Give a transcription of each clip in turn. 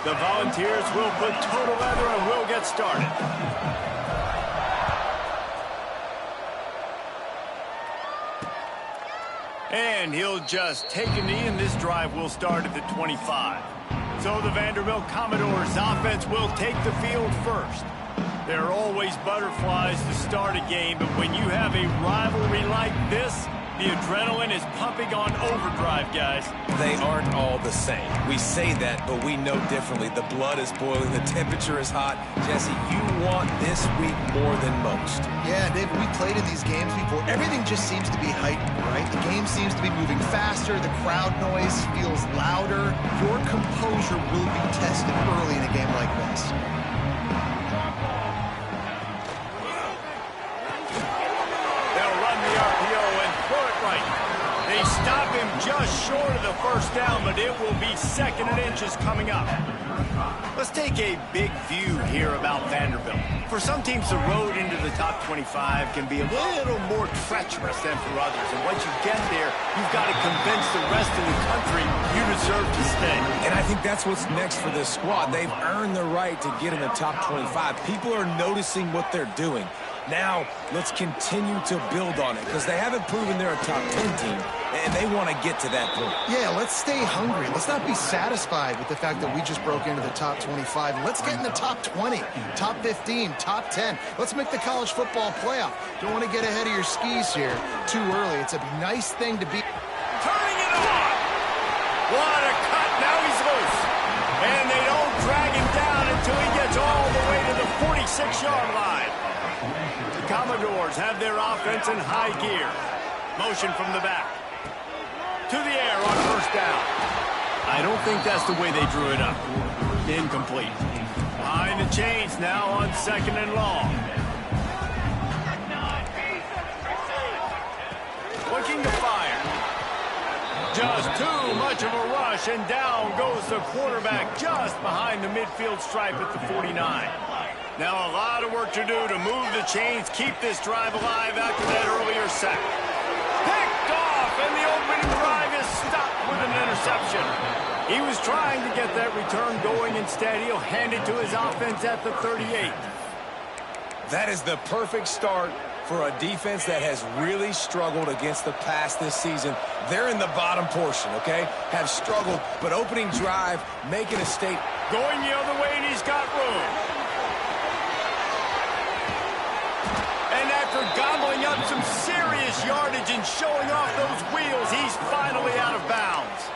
The Volunteers will put total leather and will get started. And he'll just take a knee, and this drive will start at the 25. So the Vanderbilt Commodores offense will take the field first. There are always butterflies to start a game, but when you have a rivalry like this, the adrenaline is pumping on overdrive, guys. They aren't all the same. We say that, but we know differently. The blood is boiling. The temperature is hot. Jesse, you want this week more than most. Yeah, David, we played in these games before. Everything just seems to be heightened, right? The game seems to be moving faster. The crowd noise feels louder. Your composure will be tested early in a game like this. They stop him just short of the first down, but it will be 2nd and inches coming up. Let's take a big view here about Vanderbilt. For some teams, the road into the top 25 can be a little more treacherous than for others. And once you get there, you've got to convince the rest of the country you deserve to stay. And I think that's what's next for this squad. They've earned the right to get in the top 25. People are noticing what they're doing. Now, let's continue to build on it because they haven't proven they're a top 10 team, and they want to get to that point. Yeah, let's stay hungry. Let's not be satisfied with the fact that we just broke into the top 25. Let's get in the top 20, top 15, top 10. Let's make the college football playoff. Don't want to get ahead of your skis here too early. It's a nice thing to be. Turning it on. What a cut. Now he's loose. And they don't drag him down until he gets all the way to the 46-yard line. The Commodores have their offense in high gear. Motion from the back. To the air on first down. I don't think that's the way they drew it up. Incomplete. Behind the chains now on 2nd and long. Looking to fire. Just too much of a rush, and down goes the quarterback just behind the midfield stripe at the 49. Now a lot of work to do to move the chains, keep this drive alive after that earlier sack. Picked off, and the opening drive is stopped with an interception. He was trying to get that return going. Instead, he'll hand it to his offense at the 38. That is the perfect start for a defense that has really struggled against the pass this season. They're in the bottom portion, okay? Have struggled, but opening drive, making a statement. Going the other way, and he's got room. And after gobbling up some serious yardage and showing off those wheels, he's finally out of bounds.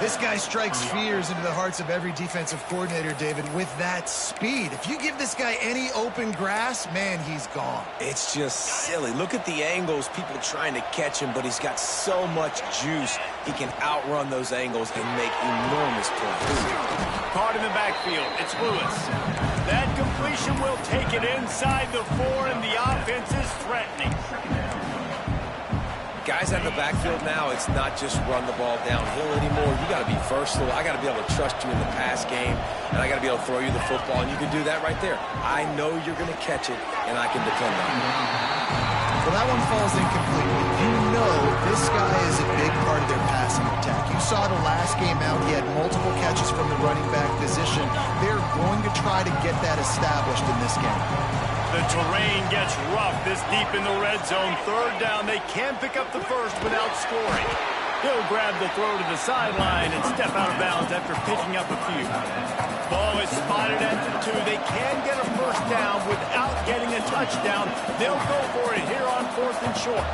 This guy strikes fears into the hearts of every defensive coordinator, David, with that speed. If you give this guy any open grass, man, he's gone. It's just silly. Look at the angles, people trying to catch him, but he's got so much juice. He can outrun those angles and make enormous plays. Caught in the backfield. It's Lewis. That completion will take it inside the 4, and the offense is threatening. Guys out of the backfield now, it's not just run the ball downhill anymore. You got to be versatile. I got to be able to trust you in the pass game, and I got to be able to throw you the football, and you can do that right there. I know you're going to catch it, and I can depend on you. Well, that one falls incomplete. You know this guy is a big part of their passing attack. You saw the last game out. He had multiple catches from the running back position. They're going to try to get that established in this game. The terrain gets rough this deep in the red zone. 3rd down, they can pick up the first without scoring. He'll grab the throw to the sideline and step out of bounds after picking up a few. Ball is spotted at the 2. They can get a first down without getting a touchdown. They'll go for it here on 4th and short.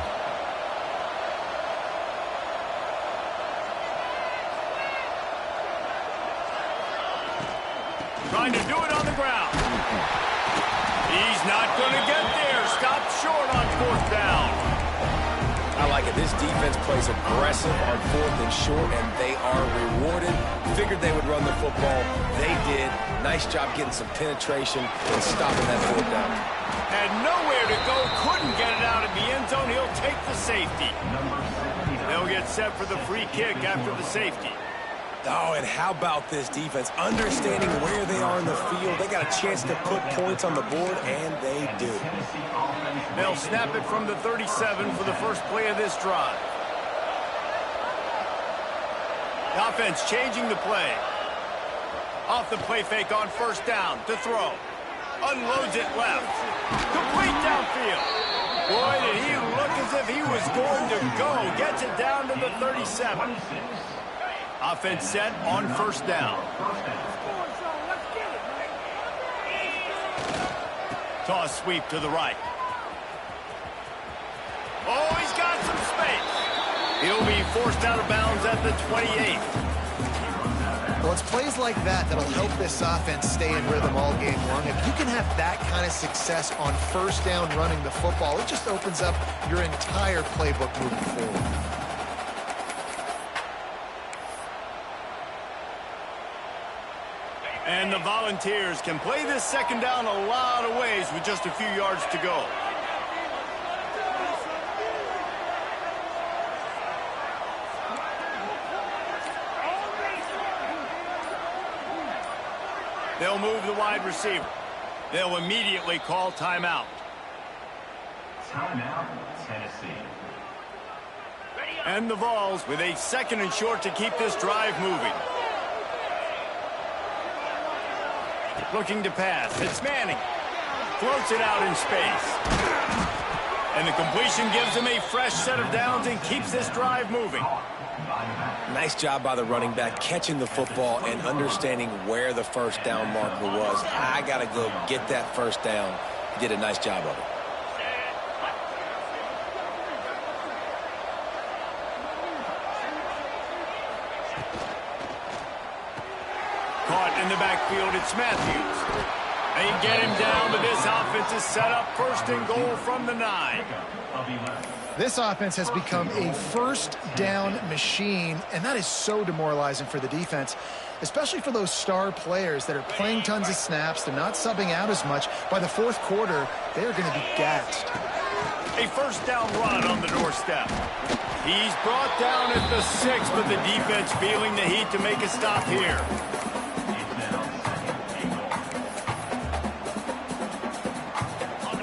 Trying to do it on the ground. He's not going to get there. Stopped short on 4th down. I like it. This defense plays aggressive on 4th and short, and they are rewarded. Figured they would run the football. They did. Nice job getting some penetration and stopping that 4th down. Had nowhere to go. Couldn't get it out of the end zone. He'll take the safety. They'll get set for the free kick after the safety. Oh, and how about this defense? Understanding where they are in the field. They got a chance to put points on the board, and they do. They'll snap it from the 37 for the first play of this drive. The offense changing the play. Off the play fake on first down to throw. Unloads it left. Complete downfield. Boy, did he look as if he was going to go. Gets it down to the 37. Offense set on first down. Toss sweep to the right. Oh, he's got some space. He'll be forced out of bounds at the 28. Well, it's plays like that that'll help this offense stay in rhythm all game long. If you can have that kind of success on first down running the football, it just opens up your entire playbook moving forward. And the Volunteers can play this second down a lot of ways with just a few yards to go. They'll move the wide receiver. They'll immediately call timeout. Timeout, Tennessee. And the Vols with a second and short to keep this drive moving. Looking to pass. It's Manning. Floats it out in space. And the completion gives him a fresh set of downs and keeps this drive moving. Nice job by the running back catching the football and understanding where the first down marker was. I got to go get that first down. He did a nice job of it. Caught in the backfield, it's Matthews. They get him down, but this offense is set up first and goal from the 9. This offense has become a first down machine, and that is so demoralizing for the defense, especially for those star players that are playing tons of snaps. They're not subbing out as much. By the fourth quarter, they are going to be gassed. A first down run on the doorstep. He's brought down at the 6, but the defense feeling the heat to make a stop here.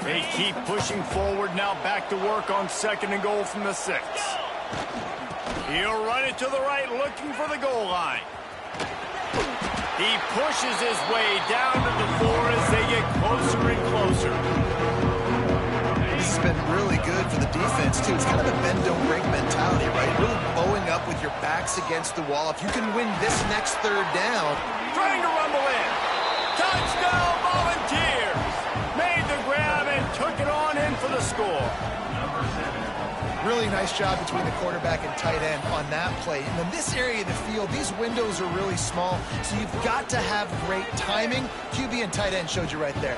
They keep pushing forward, now back to work on second and goal from the 6. He'll run it to the right, looking for the goal line. He pushes his way down to the 4 as they get closer and closer. This has been really good for the defense, too. It's kind of a bend-don't-break mentality, right? Really bowing up with your backs against the wall. If you can win this next third down. Trying to rumble in. Touchdown, Volunteers. Made the grab and took it on in for the score. Really nice job between the quarterback and tight end on that play. And in this area of the field, these windows are really small, so you've got to have great timing. QB and tight end showed you right there.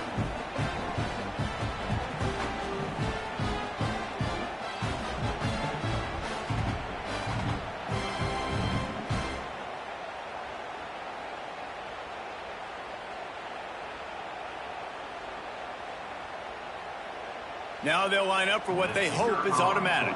Now they'll line up for what they hope is automatic.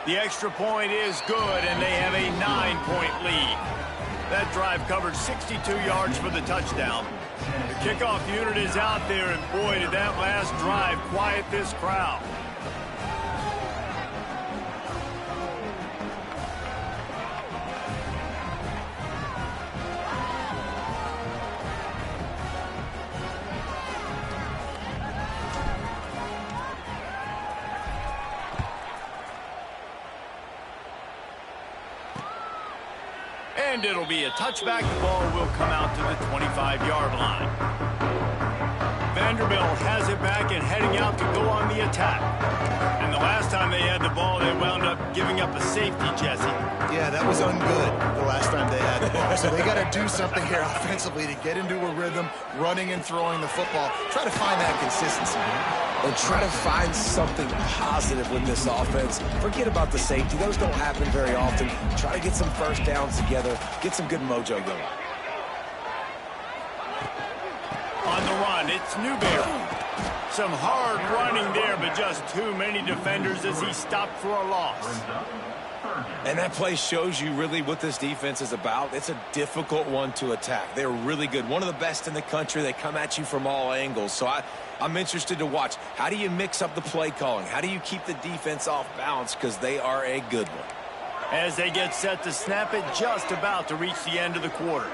The extra point is good, and they have a 9-point lead. That drive covered 62 yards for the touchdown. The kickoff unit is out there, and boy, did that last drive quiet this crowd. And it'll be a touchback. The ball will come out to the 25-yard line. Vanderbilt has it back and heading out to go on the attack. And the last time they had the ball, they wound up giving up a safety, Jesse. Yeah, that was ungood the last time they had the ball. So they got to do something here offensively to get into a rhythm, running and throwing the football. Try to find that consistency. And try to find something positive with this offense. Forget about the safety. Those don't happen very often. Try to get some first downs together. Get some good mojo going. On the run, it's Newberry. Some hard running there, but just too many defenders as he stopped for a loss. And that play shows you really what this defense is about. It's a difficult one to attack. They're really good. One of the best in the country. They come at you from all angles. So I'm interested to watch. How do you mix up the play calling? How do you keep the defense off balance? Because they are a good one. As they get set to snap it, just about to reach the end of the quarter.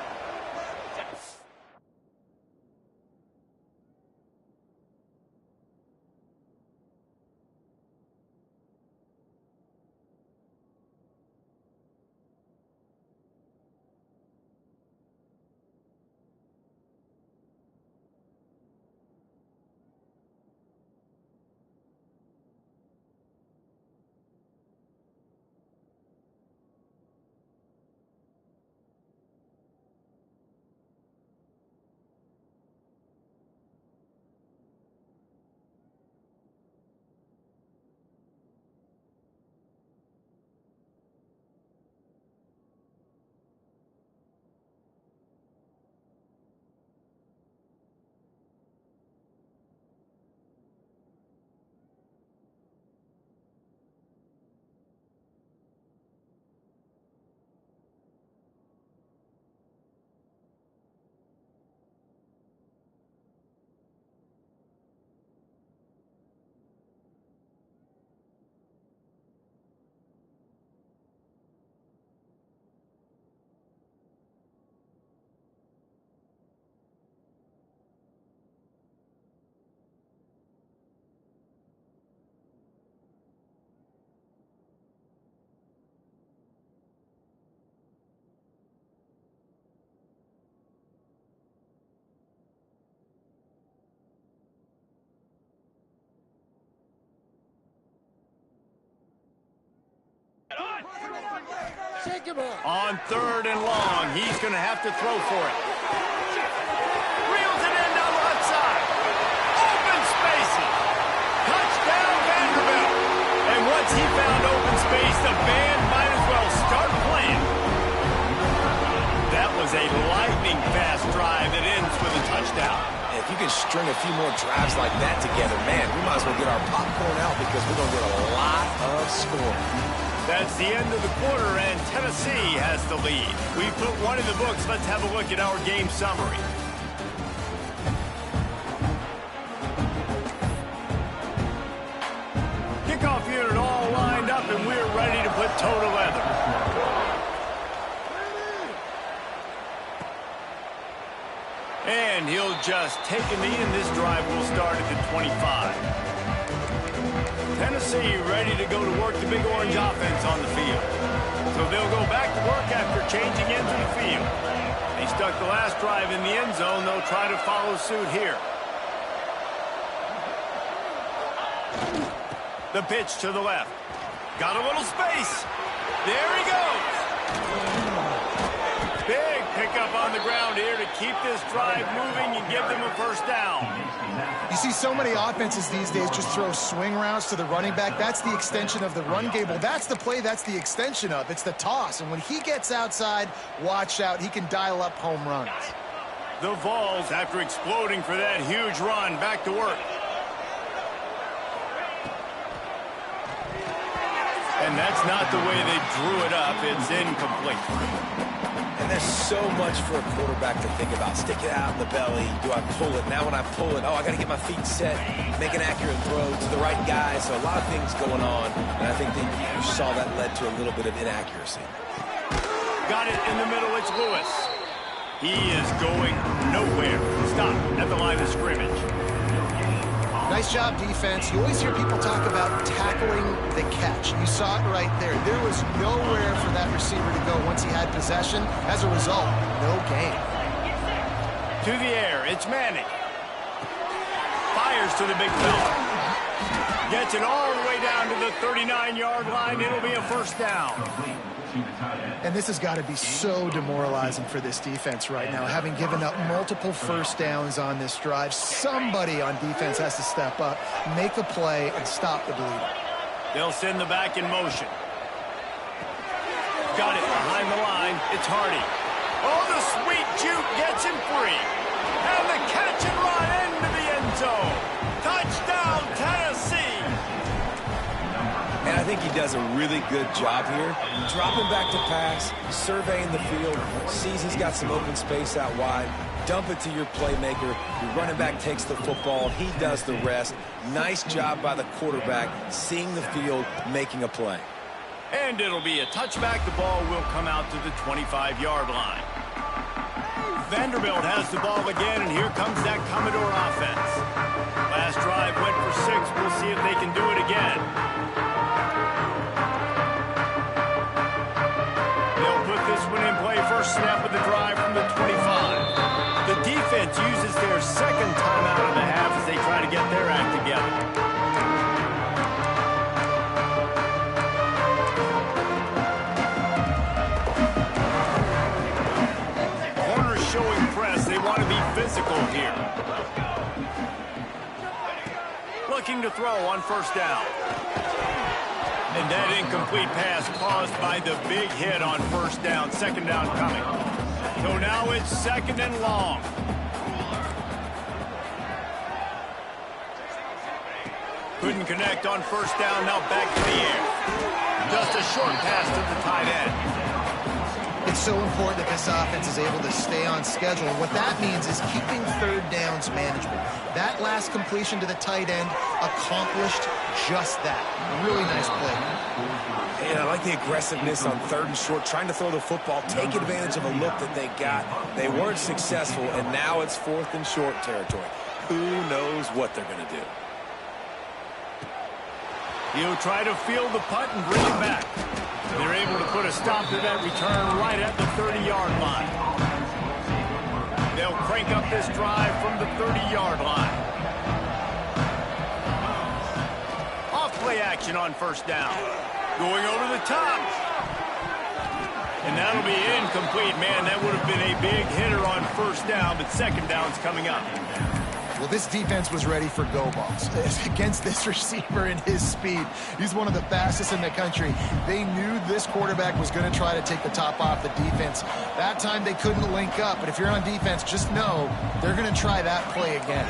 On 3rd and long, he's going to have to throw for it. Reels it in down the left side. Open spaces. Touchdown, Vanderbilt. And once he found open space, the band might as well start playing. That was a lightning-fast drive that ends with a touchdown. If you can string a few more drives like that together, man, we might as well get our popcorn out because we're going to get a lot of scoring. That's the end of the quarter, and Tennessee has the lead. We put one in the books. Let's have a look at our game summary. Kickoff unit all lined up, and we're ready to put toe to leather. And he'll just take a knee, and this drive will start at the 25. Tennessee ready to go to work the big orange offense on the field. So they'll go back to work after changing into the field. They stuck the last drive in the end zone. They'll try to follow suit here. The pitch to the left. Got a little space. There he goes. Big pickup on the ground here to keep this drive moving and give them a first down. You see so many offenses these days just throw swing routes to the running back. That's the extension of the run game. Well, that's the play that's the extension of. It's the toss. And when he gets outside, watch out. He can dial up home runs. The Vols, after exploding for that huge run, back to work. And that's not the way they drew it up. It's incomplete. And there's so much for a quarterback to think about. Stick it out in the belly. Do I pull it? Now when I pull it, I got to get my feet set, make an accurate throw to the right guy. So a lot of things going on. And I think that you saw that led to a little bit of inaccuracy. Got it in the middle. It's Lewis. He is going nowhere. Stop at the line of scrimmage. Nice job, defense. You always hear people talk about tackling the catch. You saw it right there. There was nowhere for that receiver to go once he had possession. As a result, no gain. To the air, it's Manning. Fires to the big fella. Gets it all the way down to the 39-yard line. It'll be a first down. And this has got to be so demoralizing for this defense right now, having given up multiple first downs on this drive. Somebody on defense has to step up, make the play, and stop the bleeding. They'll send the back in motion. Got it behind the line. It's Hardy. Oh, the sweet juke gets him free. And the catch and run into the end zone. Touchdown, Tennessee. And I think you does a really good job here. Dropping back to pass, surveying the field, sees he's got some open space out wide, dump it to your playmaker. Your running back takes the football. He does the rest. Nice job by the quarterback, seeing the field, making a play. And it'll be a touchback. The ball will come out to the 25-yard line. Vanderbilt has the ball again, and here comes that Commodore offense. Last drive went for 6. We'll see if they can do it again. They'll put this one in play. First snap of the drive from the 25. The defense uses their second timeout of the half as they try to get their act together. Showing press. They want to be physical here. Looking to throw on first down. And that incomplete pass caused by the big hit on first down. Second down coming. So now it's second and long. Couldn't connect on first down. Now back to the air. Just a short pass to the tight end. It's so important that this offense is able to stay on schedule. And what that means is keeping third downs manageable. That last completion to the tight end accomplished just that. Really nice play. And I like the aggressiveness on third and short, trying to throw the football, take advantage of a look that they got. They weren't successful, and now it's fourth and short territory. Who knows what they're going to do? He'll try to field the punt and bring it back. They're able to put a stop to that return right at the 30-yard line. They'll crank up this drive from the 30-yard line. Off-play action on first down. Going over the top. And that'll be incomplete. Man, that would have been a big hitter on first down, but second down's coming up. Well, this defense was ready for go balls against this receiver and his speed. He's one of the fastest in the country. They knew this quarterback was going to try to take the top off the defense. That time they couldn't link up, but if you're on defense, just know they're going to try that play again.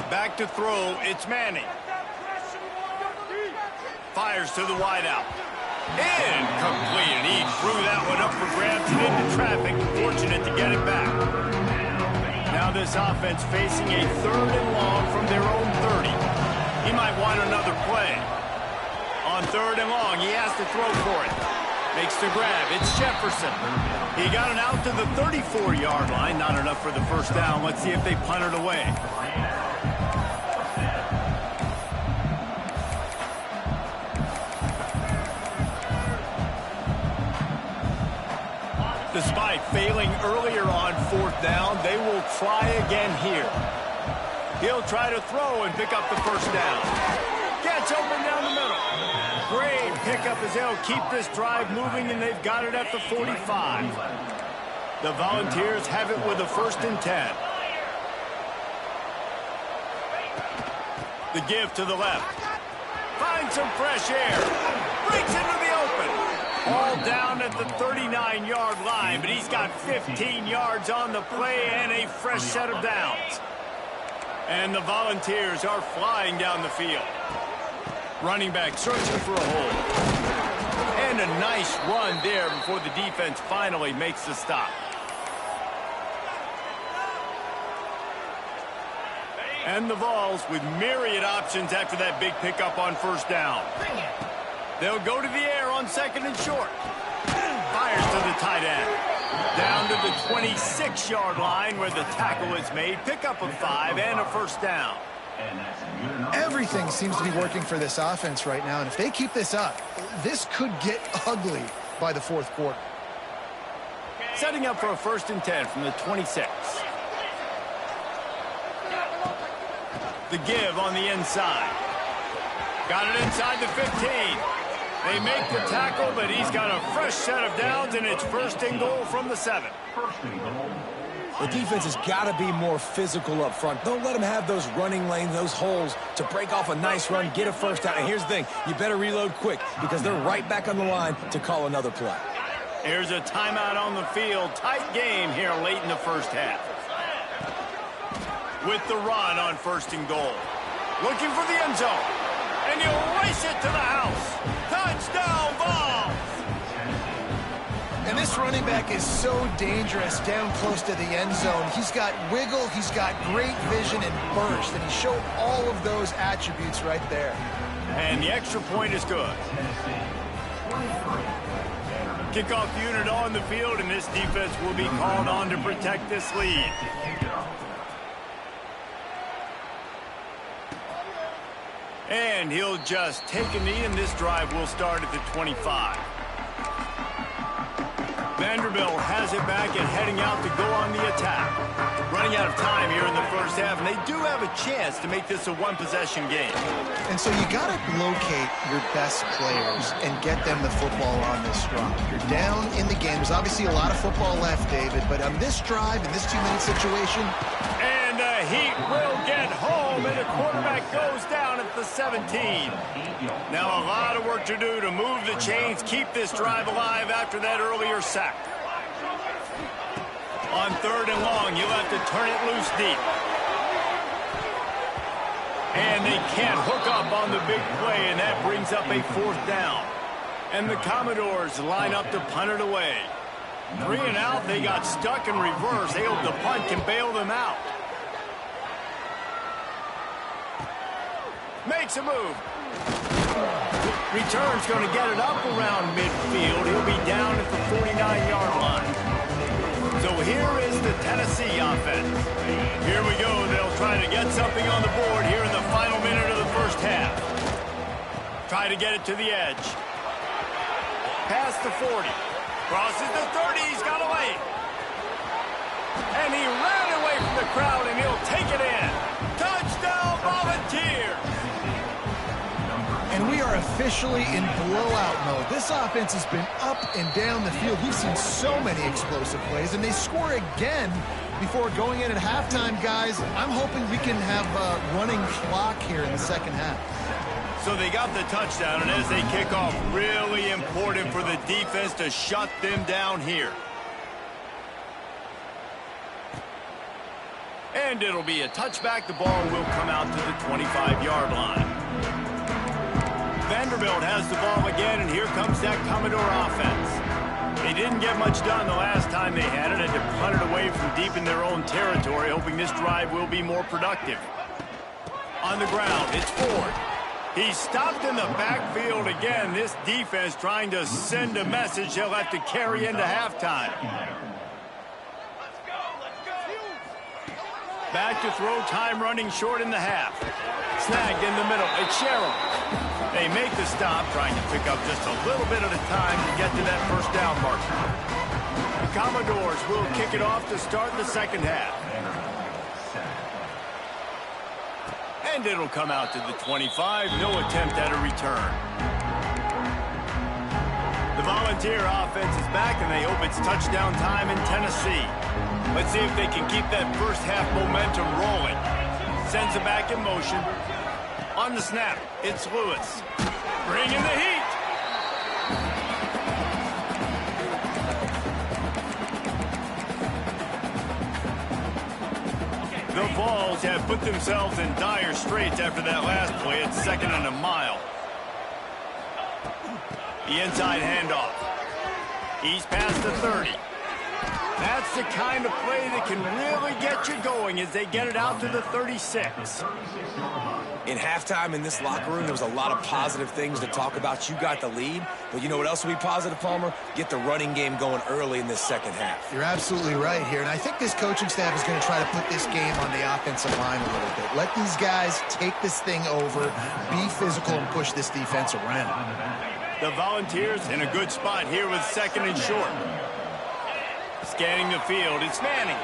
Back to throw, it's Manning. Fires to the wideout. Incomplete, and he threw that one up for grabs and into traffic. Fortunate to get it back. Now this offense facing a third and long from their own 30. He might want another play. On third and long, he has to throw for it. Makes the grab. It's Jefferson. He got it out to the 34-yard line. Not enough for the first down. Let's see if they punt it away. Despite failing earlier on fourth down, they will try again here. He'll try to throw and pick up the first down. Gets open down the middle. Great pickup as they'll keep this drive moving, and they've got it at the 45. The Volunteers have it with a 1st and 10. The give to the left. Finds some fresh air. Breaks into the open. All down at the 39-yard line, but he's got 15 yards on the play and a fresh set of downs. And the Volunteers are flying down the field. Running back searching for a hole. And a nice run there before the defense finally makes the stop. And the Vols with myriad options after that big pickup on first down. They'll go to the air on second and short. Fires to the tight end. Down to the 26-yard line where the tackle is made. Pickup of 5 and a first down. Everything seems to be working for this offense right now, and if they keep this up, this could get ugly by the fourth quarter. Setting up for a 1st and 10 from the 26. The give on the inside. Got it inside the 15. They make the tackle, but he's got a fresh set of downs, and it's 1st and goal from the 7. The defense has got to be more physical up front. Don't let them have those running lanes, those holes to break off a nice run, get a first down. And here's the thing, you better reload quick because they're right back on the line to call another play. Here's a timeout on the field. Tight game here late in the first half. With the run on 1st and goal. Looking for the end zone. And he'll race it to the house. Touchdown, Vols! And this running back is so dangerous down close to the end zone. He's got wiggle, he's got great vision and burst, and he showed all of those attributes right there. And the extra point is good. Kickoff unit on the field, and this defense will be called on to protect this lead. And he'll just take a knee, and this drive will start at the 25. Vanderbilt has it back and heading out to go on the attack. Running out of time here in the first half, and they do have a chance to make this a one-possession game. And so you got to locate your best players and get them the football on this drive. You're down in the game. There's obviously a lot of football left, David, but on this drive, in this 2-minute situation... And the Heat will get home, and the quarterback goes down at the 17. Now a lot of work to do to move the chains, keep this drive alive after that earlier sack. On 3rd and long, you'll have to turn it loose deep. And they can't hook up on the big play, and that brings up a 4th down. And the Commodores line up to punt it away. 3 and out, they got stuck in reverse. They hope the punt can bail them out. Makes a move. Return's going to get it up around midfield. He'll be down at the 49-yard line. So here is the Tennessee offense. Here we go. They'll try to get something on the board here in the final minute of the first half. Try to get it to the edge. Past the 40. Crosses the 30. He's got away. And he ran away from the crowd, and he'll take it in. Touchdown, Volunteers! And we are officially in blowout mode. This offense has been up and down the field. We've seen so many explosive plays, and they score again before going in at halftime, guys. I'm hoping we can have a running clock here in the second half. So they got the touchdown, and as they kick off, really important for the defense to shut them down here. And it'll be a touchback. The ball will come out to the 25-yard line. Vanderbilt has the ball again, and here comes that Commodore offense. They didn't get much done the last time they had it, and to punt it away from deep in their own territory, hoping this drive will be more productive. On the ground, it's Ford. He's stopped in the backfield again. This defense trying to send a message they'll have to carry into halftime. Back to throw, time running short in the half. Snagged in the middle. It's Sherrill. They make the stop, trying to pick up just a little bit at a time to get to that first down marker. The Commodores will kick it off to start the second half. And it'll come out to the 25. No attempt at a return. The Volunteer offense is back, and they hope it's touchdown time in Tennessee. Let's see if they can keep that first half momentum rolling. Sends it back in motion. On the snap, it's Lewis. Bringing the heat. The Vols have put themselves in dire straits after that last play. It's 2nd and a mile. The inside handoff. He's past the 30. That's the kind of play that can really get you going as they get it out to the 36. In halftime in this locker room, there was a lot of positive things to talk about. You got the lead, but you know what else will be positive, Palmer? Get the running game going early in this second half. You're absolutely right here, and I think this coaching staff is going to try to put this game on the offensive line a little bit. Let these guys take this thing over, be physical, and push this defense around. The Volunteers in a good spot here with 2nd and short. Scanning the field, it's Manning.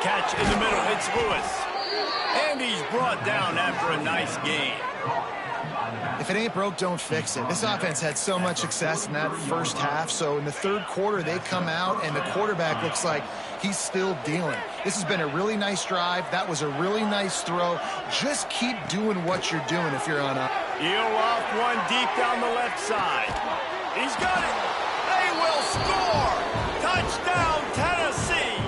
Catch in the middle, it's Lewis. And he's brought down after a nice gain. If it ain't broke, don't fix it. This offense had so much success in that first half, so in the third quarter, they come out, and the quarterback looks like he's still dealing. This has been a really nice drive. That was a really nice throw. Just keep doing what you're doing if you're on a... He'll off one deep down the left side. He's got it. They will score. Touchdown, Tennessee.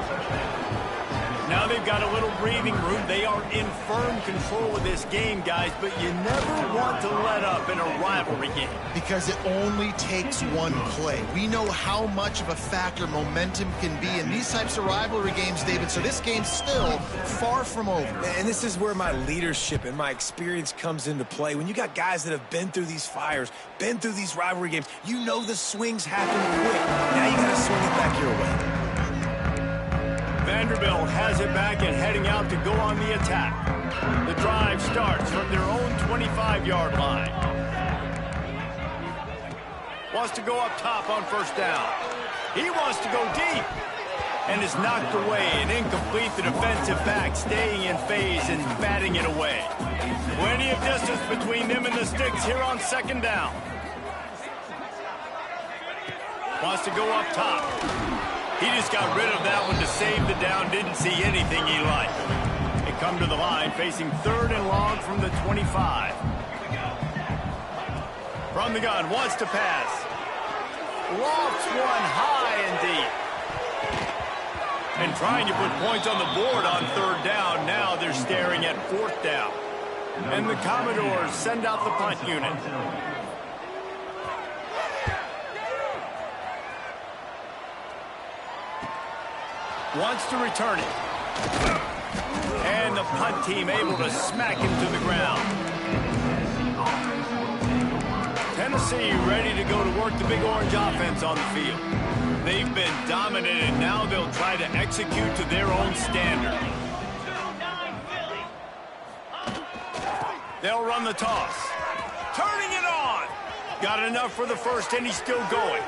Now they've got a little breathing room. They are in firm control of this game, guys, but you never want to let up in a rivalry game. Because it only takes one play. We know how much of a factor momentum can be in these types of rivalry games, David, so this game's still far from over. And this is where my leadership and my experience comes into play. When you got guys that have been through these fires, been through these rivalry games, you know the swings happen quick. Now you got to swing it back your way. Vanderbilt has it back and heading out to go on the attack. The drive starts from their own 25-yard line. Wants to go up top on first down. He wants to go deep. And is knocked away and incomplete. The defensive back staying in phase and batting it away. Plenty of distance between them and the sticks here on second down. Wants to go up top. He just got rid of that one to save the down. Didn't see anything he liked. They come to the line facing third and long from the 25. From the gun, wants to pass. Lofts one high and deep. And trying to put points on the board on third down. Now they're staring at fourth down. And the Commodores send out the punt unit. Wants to return it. And the punt team able to smack him to the ground. Tennessee ready to go to work the Big Orange offense on the field. They've been dominant, and now they'll try to execute to their own standard. They'll run the toss. Turning it on. Got enough for the first, and he's still going.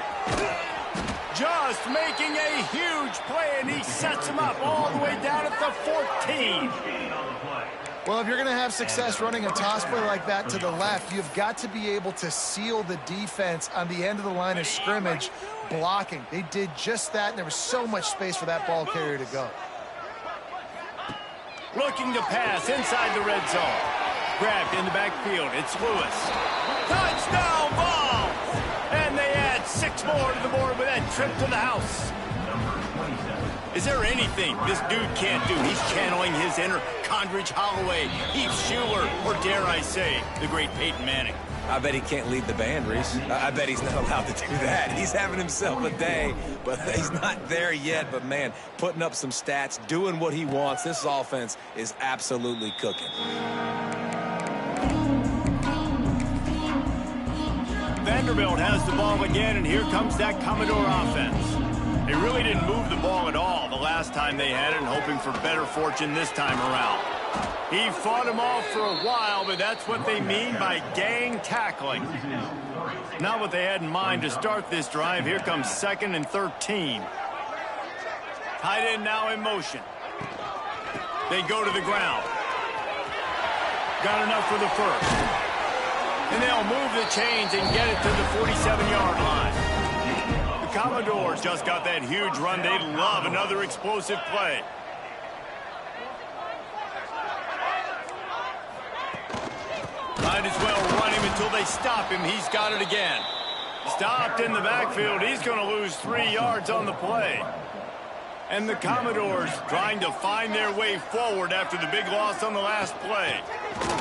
Just making a huge play, and he sets him up all the way down at the 14. Well, if you're going to have success running a toss play like that to the left, you've got to be able to seal the defense on the end of the line of scrimmage, blocking. They did just that, and there was so much space for that ball carrier to go. Looking to pass inside the red zone. Grabbed in the backfield. It's Lewis. Touchdown ball! And they add 6 more to the board with that trip to the house. Is there anything this dude can't do? He's channeling his inner Condridge Holloway, Heath Schuler, or dare I say, the great Peyton Manning. I bet he can't lead the band, Reese. I bet he's not allowed to do that. He's having himself a day, but he's not there yet. But, man, putting up some stats, doing what he wants. This offense is absolutely cooking. Vanderbilt has the ball again, and here comes that Commodore offense. They really didn't move the ball at all the last time they had it, and hoping for better fortune this time around. He fought him off for a while, but that's what they mean by gang tackling. Not what they had in mind to start this drive. Here comes 2nd and 13. Tight end now in motion. They go to the ground. Got enough for the first. And they'll move the chains and get it to the 47-yard line. The Commodores just got that huge run. They love another explosive play. Might as well run him until they stop him. He's got it again. Stopped in the backfield. He's going to lose 3 yards on the play. And the Commodores trying to find their way forward after the big loss on the last play.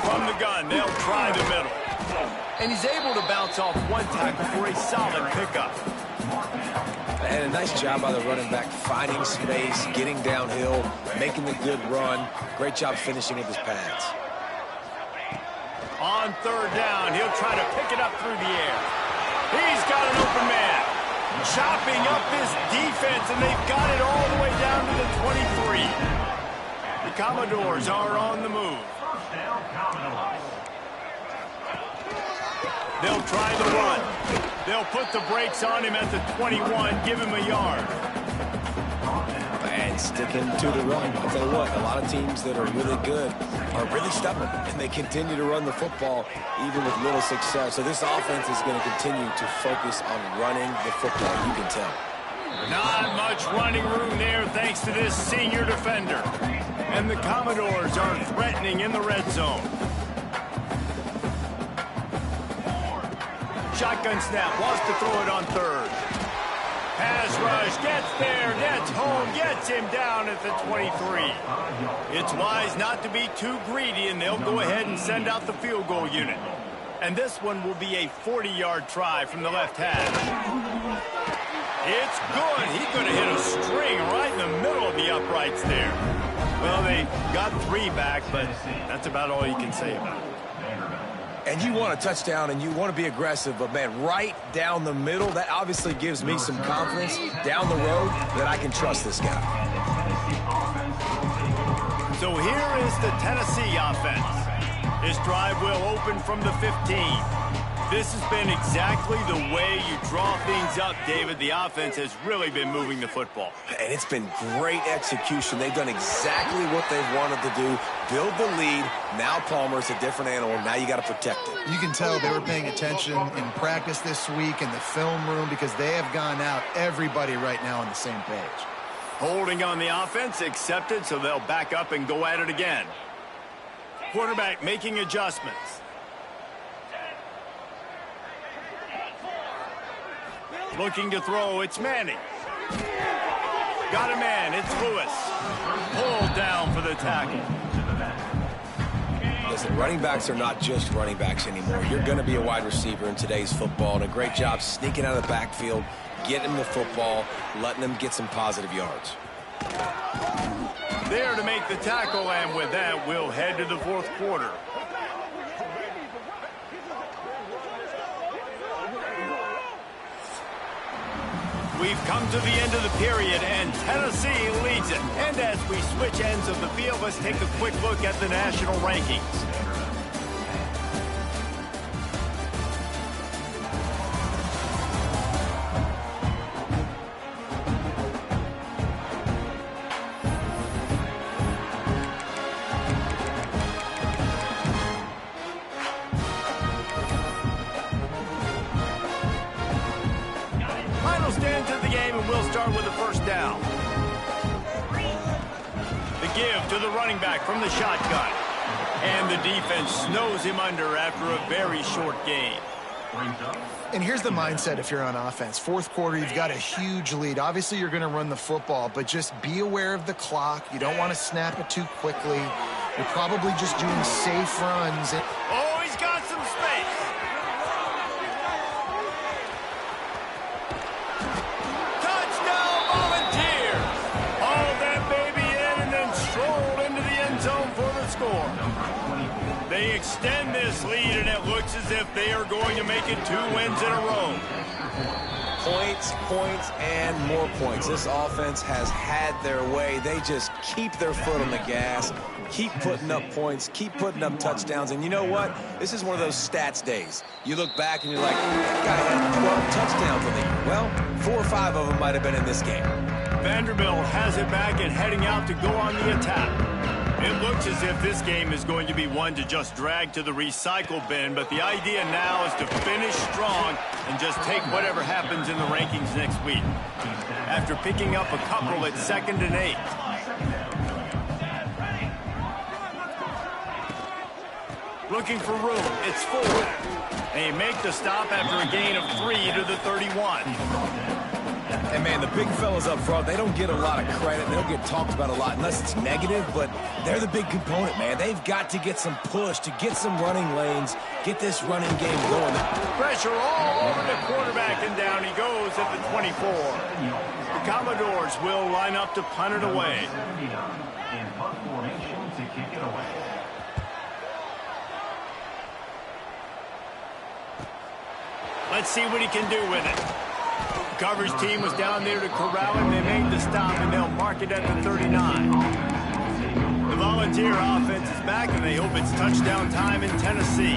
From the gun, they'll try the middle. And he's able to bounce off one tackle for a solid pickup. And a nice job by the running back, finding space, getting downhill, making a good run. Great job finishing with his pads. On third down, he'll try to pick it up through the air. He's got an open man. Chopping up this defense, and they've got it all the way down to the 23. The Commodores are on the move. They'll try the run. They'll put the brakes on him at the 21, give him a yard. And sticking to the run. I'll tell you what, a lot of teams that are really good are really stubborn, and they continue to run the football even with little success. So this offense is going to continue to focus on running the football, you can tell. Not much running room there thanks to this senior defender. And the Commodores are threatening in the red zone. Shotgun snap, wants to throw it on third. Pass rush, gets there, gets home, gets him down at the 23. It's wise not to be too greedy, and they'll go ahead and send out the field goal unit. And this one will be a 40-yard try from the left hash. It's good. He could have hit a string right in the middle of the uprights there. Well, they got 3 back, but that's about all you can say about it. And you want a touchdown and you want to be aggressive, but, man, right down the middle, that obviously gives me some confidence down the road that I can trust this guy. So here is the Tennessee offense. This drive will open from the 15. This has been exactly the way you draw things up, David. The offense has really been moving the football. And it's been great execution. They've done exactly what they've wanted to do. Build the lead. Now Palmer's a different animal. Now you got to protect it. You can tell they were paying attention in practice this week in the film room because they have gone out, everybody right now on the same page. Holding on the offense, accepted, so they'll back up and go at it again. Quarterback making adjustments. Looking to throw, it's Manning. Got a man, it's Lewis. Pulled down for the tackle. Listen, running backs are not just running backs anymore. You're going to be a wide receiver in today's football, and a great job sneaking out of the backfield, getting the football, letting them get some positive yards. There to make the tackle, and with that, we'll head to the fourth quarter. We've come to the end of the period, and Tennessee leads it. And as we switch ends of the field, let's take a quick look at the national rankings. Stand to the game, and we'll start with the first down. The give to the running back from the shotgun. And the defense snows him under after a very short game. And here's the mindset if you're on offense. Fourth quarter, you've got a huge lead. Obviously, you're going to run the football, but just be aware of the clock. You don't want to snap it too quickly. You're probably just doing safe runs. Oh, he's got some space. They extend this lead, and it looks as if they are going to make it 2 wins in a row. Points, points, and more points. This offense has had their way. They just keep their foot on the gas, keep putting up points, keep putting up touchdowns. And you know what? This is one of those stats days. You look back and you're like, that guy had 12 touchdowns in the year. Well, 4 or 5 of them might have been in this game. Vanderbilt has it back and heading out to go on the attack. It looks as if this game is going to be one to just drag to the recycle bin, but the idea now is to finish strong and just take whatever happens in the rankings next week. After picking up a couple at 2nd and 8. Looking for room, it's 4. They make the stop after a gain of 3 to the 31. And, man, the big fellas up front, they don't get a lot of credit. They don't get talked about a lot unless it's negative, but they're the big component, man. They've got to get some push, to get some running lanes, get this running game going. Pressure all over the quarterback, and down he goes at the 24. The Commodores will line up to punt it away. Let's see what he can do with it. Coverage team was down there to corral him. They made the stop, and they'll mark it at the 39. The Volunteer offense is back, and they hope it's touchdown time in Tennessee.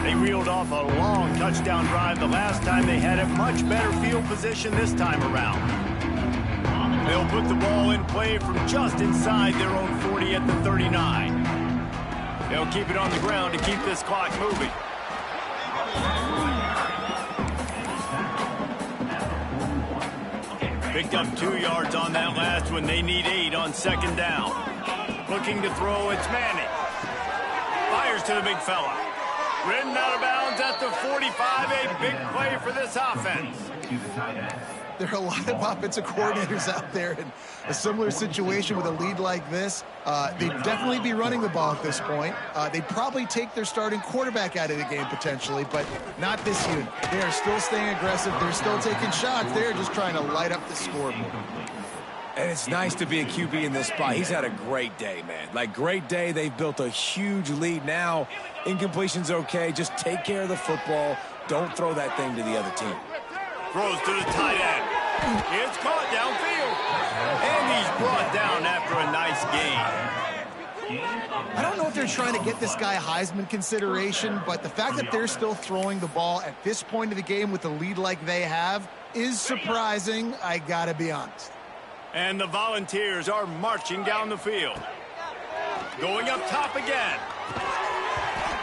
They reeled off a long touchdown drive the last time they had a much better field position this time around. They'll put the ball in play from just inside their own 40 at the 39. They'll keep it on the ground to keep this clock moving. Picked up 2 yards on that last one. They need 8 on 2nd down. Looking to throw, it's Manning. Fires to the big fella. Ridden out of bounds at the 45. A big play for this offense. there are a lot of offensive coordinators out there in a similar situation with a lead like this. They'd definitely be running the ball at this point. They'd probably take their starting quarterback out of the game potentially, but not this unit. They are still staying aggressive. They're still taking shots. They're just trying to light up the scoreboard. And it's nice to be a QB in this spot. He's had a great day, man. Like, great day. They've built a huge lead. Now, incompletion's okay. Just take care of the football. Don't throw that thing to the other team. Throws to the tight end. It's caught downfield. And he's brought down after a nice gain. I don't know if they're trying to get this guy Heisman consideration, but the fact that they're still throwing the ball at this point of the game with a lead like they have is surprising, I gotta be honest. And the Volunteers are marching down the field. Going up top again.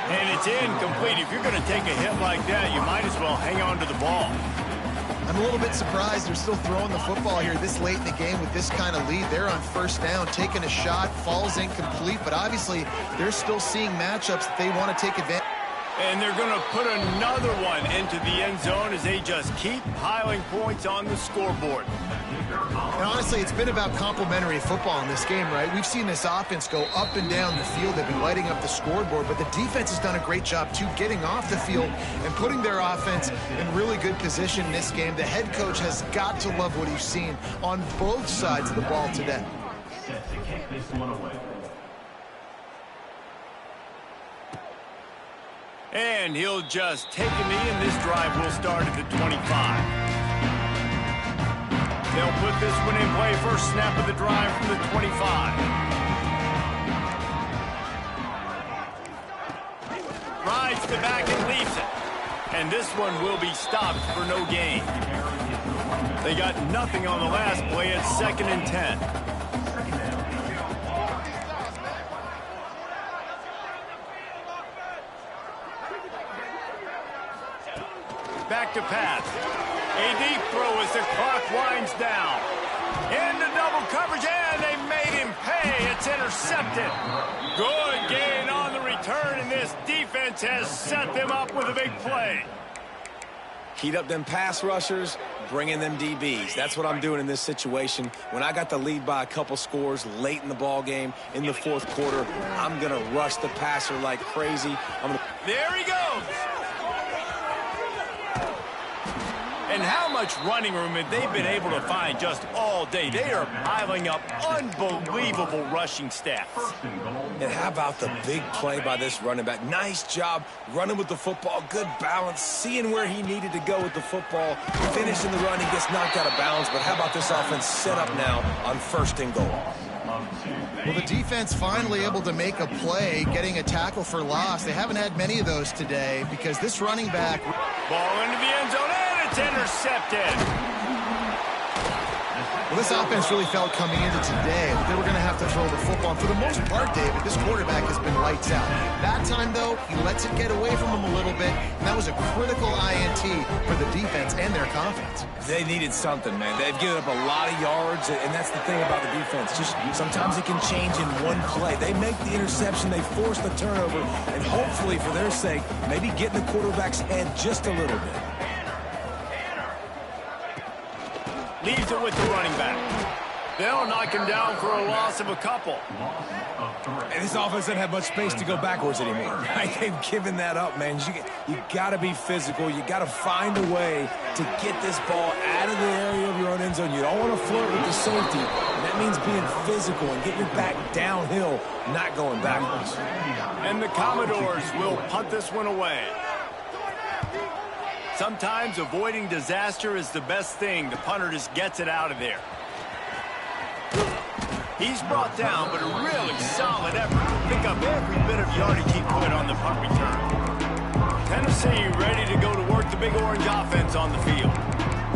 And it's incomplete. If you're going to take a hit like that, you might as well hang on to the ball. I'm a little bit surprised they're still throwing the football here this late in the game with this kind of lead. They're on first down, taking a shot, falls incomplete, but obviously they're still seeing matchups that they want to take advantage. And they're going to put another one into the end zone as they just keep piling points on the scoreboard. And honestly, it's been about complementary football in this game, right? We've seen this offense go up and down the field. They've been lighting up the scoreboard, but the defense has done a great job, too, getting off the field and putting their offense in really good position in this game. The head coach has got to love what he's seen on both sides of the ball today. And he'll just take a knee, and this drive will start at the 25. They'll put this one in play. First snap of the drive from the 25. Rides the back and leaves it. And this one will be stopped for no gain. They got nothing on the last play at 2nd and 10. Back to pass. A deep throw as the clock winds down. Into double coverage, and they made him pay. It's intercepted. Good gain on the return, and this defense has set them up with a big play. Heat up them pass rushers, bring in them DBs. That's what I'm doing in this situation. When I got the lead by a couple scores late in the ball game, in the 4th quarter, I'm going to rush the passer like crazy. There he goes. And how much running room have they been able to find just all day? They are piling up unbelievable rushing stats. And how about the big play by this running back? Nice job running with the football, good balance, seeing where he needed to go with the football, finishing the run. He gets knocked out of bounds, but how about this offense set up now on 1st and goal? Well, the defense finally able to make a play, getting a tackle for loss. They haven't had many of those today because this running back... Ball into the end zone, and it's intercepted. Well, this offense really felt coming into today that they were going to have to throw the football. And for the most part, David, this quarterback has been lights out. That time, though, he lets it get away from him a little bit, and that was a critical INT for the defense and their confidence. They needed something, man. They've given up a lot of yards, and that's the thing about the defense. Just sometimes it can change in one play. They make the interception, they force the turnover, and hopefully, for their sake, maybe get in the quarterback's head just a little bit. Leaves it with the running back. They'll knock him down for a loss of a couple. And this offense doesn't have much space to go backwards anymore. Right? They've given that up, man. You got to be physical. You got to find a way to get this ball out of the area of your own end zone. You don't want to flirt with the safety. And that means being physical and getting your back downhill, not going backwards. And the Commodores will punt this one away. Sometimes avoiding disaster is the best thing. The punter just gets it out of there. He's brought down, but a really solid effort to pick up every bit of yardage he could on the punt return. Tennessee ready to go to work the Big Orange offense on the field.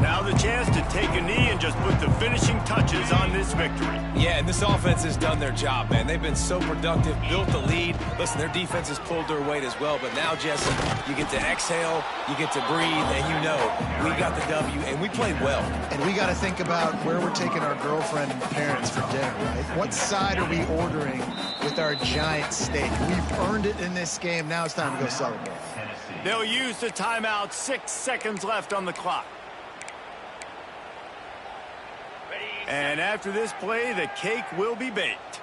Now the chance to take a knee and just put the finishing touches on this victory. Yeah, and this offense has done their job, man. They've been so productive, built the lead. Listen, their defense has pulled their weight as well. But now, Jesse, you get to exhale, you get to breathe, and you know we got the W, and we played well. And we got to think about where we're taking our girlfriend and parents for dinner, right? What side are we ordering with our giant steak? We've earned it in this game. Now it's time to go celebrate. They'll use the timeout. 6 seconds left on the clock. And after this play, the cake will be baked.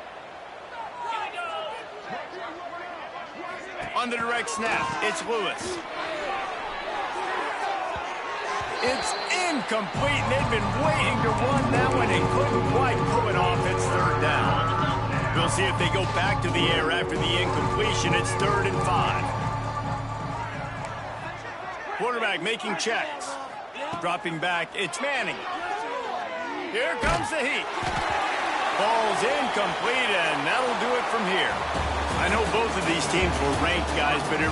On the direct snap, it's Lewis. It's incomplete, and they've been waiting to run that one and couldn't quite pull it off. It's third down. We'll see if they go back to the air after the incompletion. It's 3rd and 5. Quarterback making checks. Dropping back, it's Manning. Here comes the heat. Ball's incomplete, and that'll do it from here. I know both of these teams were ranked, guys, but it